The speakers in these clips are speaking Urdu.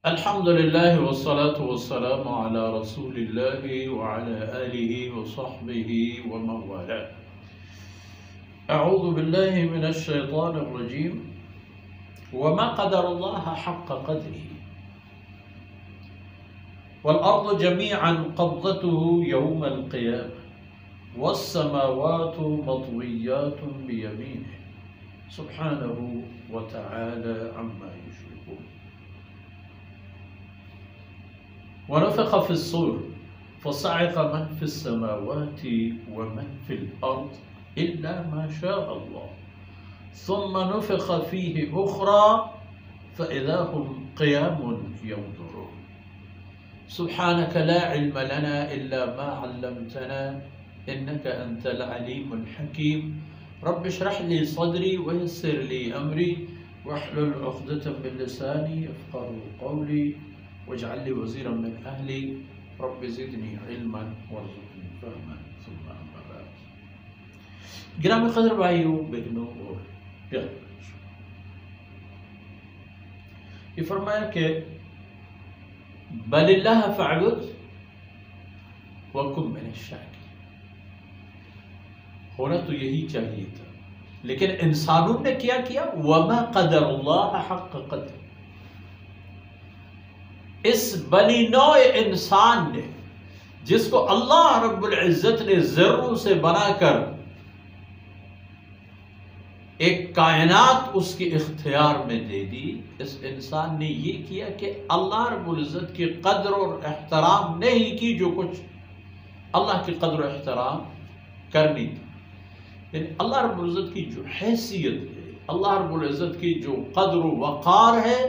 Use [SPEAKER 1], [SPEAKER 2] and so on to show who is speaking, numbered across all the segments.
[SPEAKER 1] الحمد لله والصلاة والسلام على رسول الله وعلى آله وصحبه ومن والاه. أعوذ بالله من الشيطان الرجيم. وما قدر الله حق قدره والأرض جميعا قبضته يوم القيامة والسماوات مطويات بيمينه سبحانه وتعالى عما يشركون. ونفخ في الصور فصعق من في السماوات ومن في الأرض إلا ما شاء الله ثم نفخ فيه أخرى فإذا هم قيام ينظرون. سبحانك لا علم لنا إلا ما علمتنا إنك أنت العليم الحكيم. رب اشرح لي صدري ويسر لي أمري واحلل عقدة من لساني يفقهوا قولي واجعل لي وزيرا من أهلي رب زدني علما وارزقني فهما ثم أما بعد. گرامی قدر بھائیوں بہنوں اور پیارے بچوں، یہ فرمایا کہ بل اللہ فاعبد وکن من الشاکرین. ہونا تو یہی چاہیے تھا، لیکن انسانوں نے کیا وما قدر اللہ حق قدر. اس بنی نوع انسان نے جس کو اللہ رب العزت نے ذروں سے بنا کر ایک کائنات اس کے اختیار میں دے دی، اس انسان نے یہ کیا کہ اللہ رب العزت کی قدر اور احترام نہیں کی جو کچھ اللہ کی قدر و احترام کرنی تھی. یعنی اللہ رب العزت کی جو حیثیت ہے، اللہ رب العزت کی جو قدر و وقار ہے،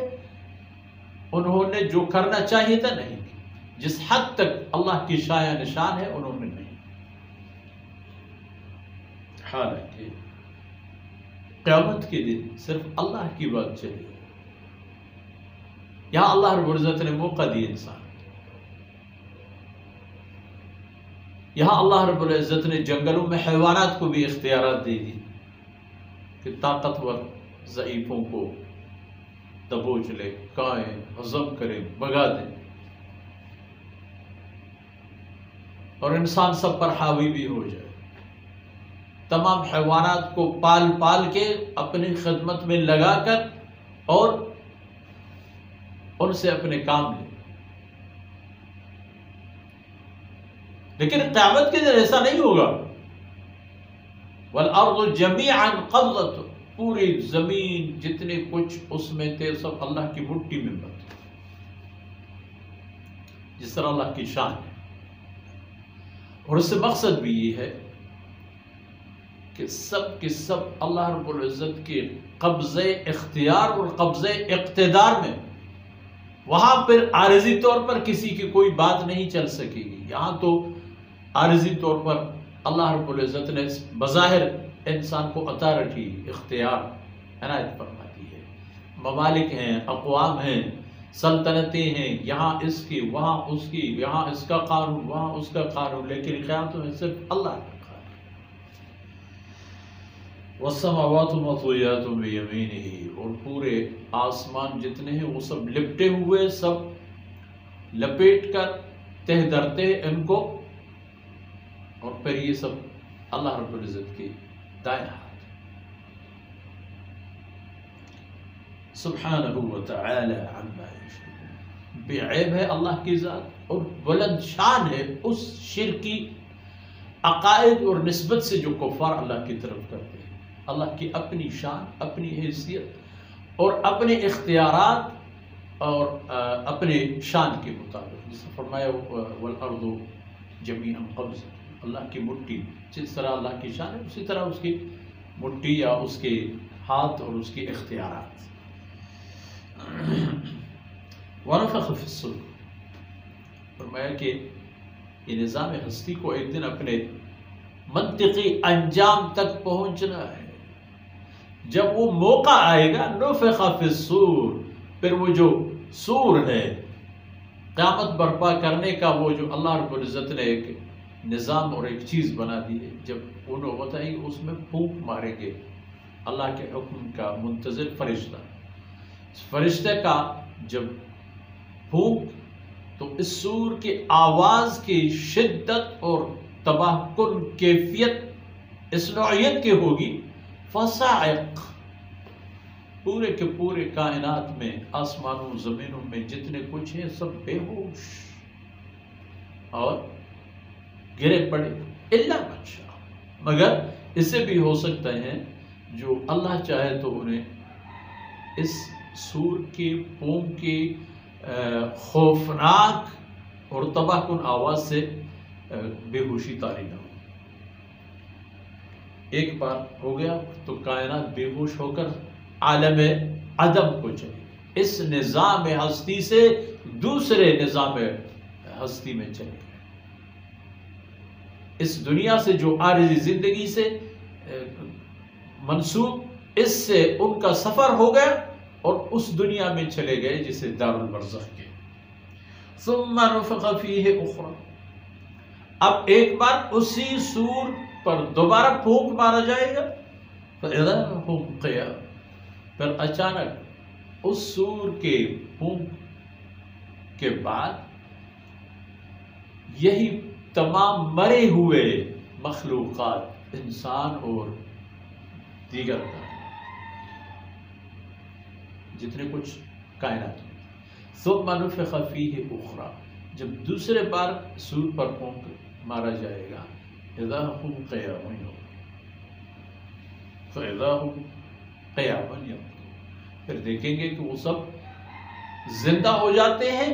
[SPEAKER 1] انہوں نے جو کرنا چاہیے تھا نہیں کی. جس حد تک اللہ کی شایع نشان ہے انہوں نے نہیں. حالانکہ قیامت کے دن صرف اللہ کی بات چلی. یہاں اللہ رب العزت نے موقع دی انسان. یہاں اللہ رب العزت نے جنگلوں میں حیوانات کو بھی اختیارات دے دی کہ طاقتور ضعیفوں کو دبوچ لے، کائیں، ہضم کرے، بگا دے، اور انسان سب پر حاوی بھی ہو جائے. تمام حیوانات کو پال پال کے اپنی خدمت میں لگا کر اور ان سے اپنے کام لے. لیکن قیامت کے دن ایسا نہیں ہوگا. والارض جميعا قبضته، پوری زمین جتنے کچھ اس میں تھے سب اللہ کی مٹھی میں بند. جس طرح اللہ کی شان ہے. اور اس سے مقصد بھی یہ ہے کہ سب کے سب اللہ رب العزت کے قبض اختیار اور قبض اقتدار میں. وہاں پھر عارضی طور پر کسی کی کوئی بات نہیں چل سکے گی. یہاں تو عارضی طور پر اللہ رب العزت نے بظاہر انسان کو اتھارٹی، اختیار عنایت فرماتی ہے. ممالک ہیں، اقوام ہیں، سلطنتیں ہیں، یہاں اس کی، وہاں اس کی، یہاں اس کا قانون، وہاں اس کا قانون، لیکن قیامت میں صرف اللہ کا قانون. والسماوات مطویات بیمینہ، اور پورے آسمان جتنے ہیں وہ سب لپٹے ہوئے، سب لپیٹ کر تہ درتے ان کو، اور پھر یہ سب اللہ رب العزت کی دائیں ہاتھ. سبحانہ وتعالی عما یشرکون. بے عیب ہے اللہ کی ذات اور بلند شان ہے اس شرکی عقائد اور نسبت سے جو کفار اللہ کی طرف کرتے ہیں. اللہ کی اپنی شان، اپنی حیثیت اور اپنے اختیارات اور اپنے شان کے مطابق. جس نے فرمایا والارض جميعا قبضہ، اللہ کی مٹھی. جس طرح اللہ کی شان ہے اسی طرح اس کی مٹھی یا اس کے ہاتھ اور اس کے اختیارات. ونفخ فی الصور، فرمایا کہ یہ نظام ہستی کو ایک دن اپنے منطقی انجام تک پہنچنا ہے. جب وہ موقع آئے گا نفخ فی الصور، پھر وہ جو سور ہے قیامت برپا کرنے کا، وہ جو اللہ رب العزت نے ایک نظام اور ایک چیز بنا دی ہے، جب وہ نوبت آئی اس میں پھونک ماریں گے اللہ کے حکم کا منتظر فرشتہ. فرشتے کا جب پھونک تو اس سور کی آواز کی شدت اور تباہ کن کیفیت اس نوعیت کی ہوگی، فصاعق، پورے کے پورے کائنات میں، آسمانوں زمینوں میں جتنے کچھ ہیں سب بے ہوش اور گرے پڑے، الا من شاء، مگر اسے بھی ہو سکتا ہے جو اللہ چاہے تو انہیں اس سور کی پھونک کی خوفناک اور تباہ کن آواز سے بے ہوشی طاری نہ ہو۔ ایک بار ہو گیا تو کائنات بے ہوش ہو کر عالم عدم کو چلے، اس نظام ہستی سے دوسرے نظام ہستی میں چلے گئے، اس دنیا سے جو عارضی زندگی سے منسوب، اس سے ان کا سفر ہو گیا اور اس دنیا میں چلے گئے جسے دار البرزخ کے۔ ثم نفخ فیہ اخری، اب ایک بار اسی سور پر دوبارہ پھونک مارا جائے گا، فاذا هم قیام، پھر اچانک اس سور کے پھونک کے بعد یہی تمام مرے ہوئے مخلوقات، انسان اور دیگر جتنے کچھ کائنات میں، ثم نفخ فیہ اخری، جب دوسرے بار سور پر پھونک مارا جائے گا، اذا هم قیام فاذا هم قیام ینظرون، پھر دیکھیں گے کہ وہ سب زندہ ہو جاتے ہیں،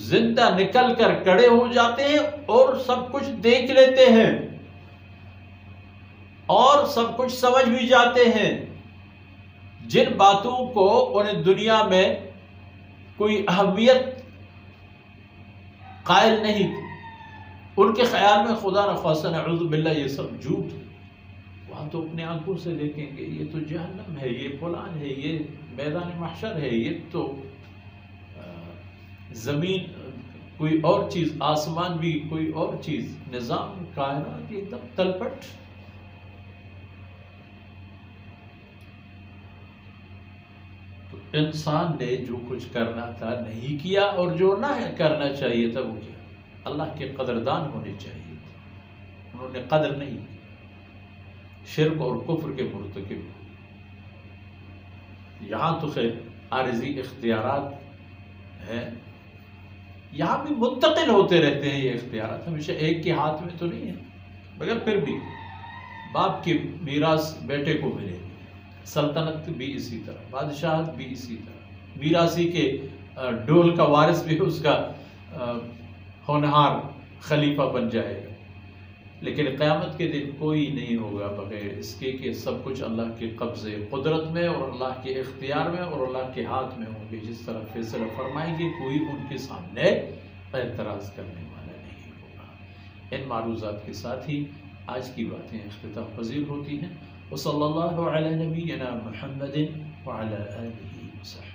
[SPEAKER 1] زندہ نکل کر کھڑے ہو جاتے ہیں اور سب کچھ دیکھ لیتے ہیں اور سب کچھ سمجھ بھی جاتے ہیں، جن باتوں کو انہیں دنیا میں کوئی اہمیت قائل نہیں تھی، ان کے خیال میں خدا نخواستہ نعوذ باللہ یہ سب جھوٹ، وہاں تو اپنے آنکھوں سے دیکھیں گے یہ تو جہنم ہے، یہ فلان ہے، یہ میدان محشر ہے، یہ تو زمین کوئی اور چیز، آسمان بھی کوئی اور چیز، نظام کائنات ایک دم تلپٹ۔ تو انسان نے جو کچھ کرنا تھا نہیں کیا، اور جو نہ کرنا چاہیے تھا وہ کیا، اللہ کے قدردان ہونے چاہیے تھے، انہوں نے قدر نہیں کی، شرک اور کفر کے مرتکب۔ یہاں تو خیر عارضی اختیارات ہیں، یہاں بھی منتقل ہوتے رہتے ہیں یہ اختیارات، ہمیشہ ایک کے ہاتھ میں تو نہیں ہے، مگر پھر بھی باپ کی میراث بیٹے کو ملے گی، سلطنت بھی اسی طرح، بادشاہت بھی اسی طرح، میراثی کے ڈول کا وارث بھی اس کا ہونہار خلیفہ بن جائے گا، لیکن قیامت کے دن کوئی نہیں ہوگا بغیر اس کے کہ سب کچھ اللہ کے قبضے قدرت میں اور اللہ کے اختیار میں اور اللہ کے ہاتھ میں ہوں گے، جس طرح فیصلہ فرمائیں گے کوئی ان کے سامنے اعتراض کرنے والا نہیں ہوگا۔ ان معروضات کے ساتھ ہی آج کی باتیں اختتام پذیر ہوتی ہیں، وصلی اللہ علی نبینا محمد وعلی آلہ وصحبہ۔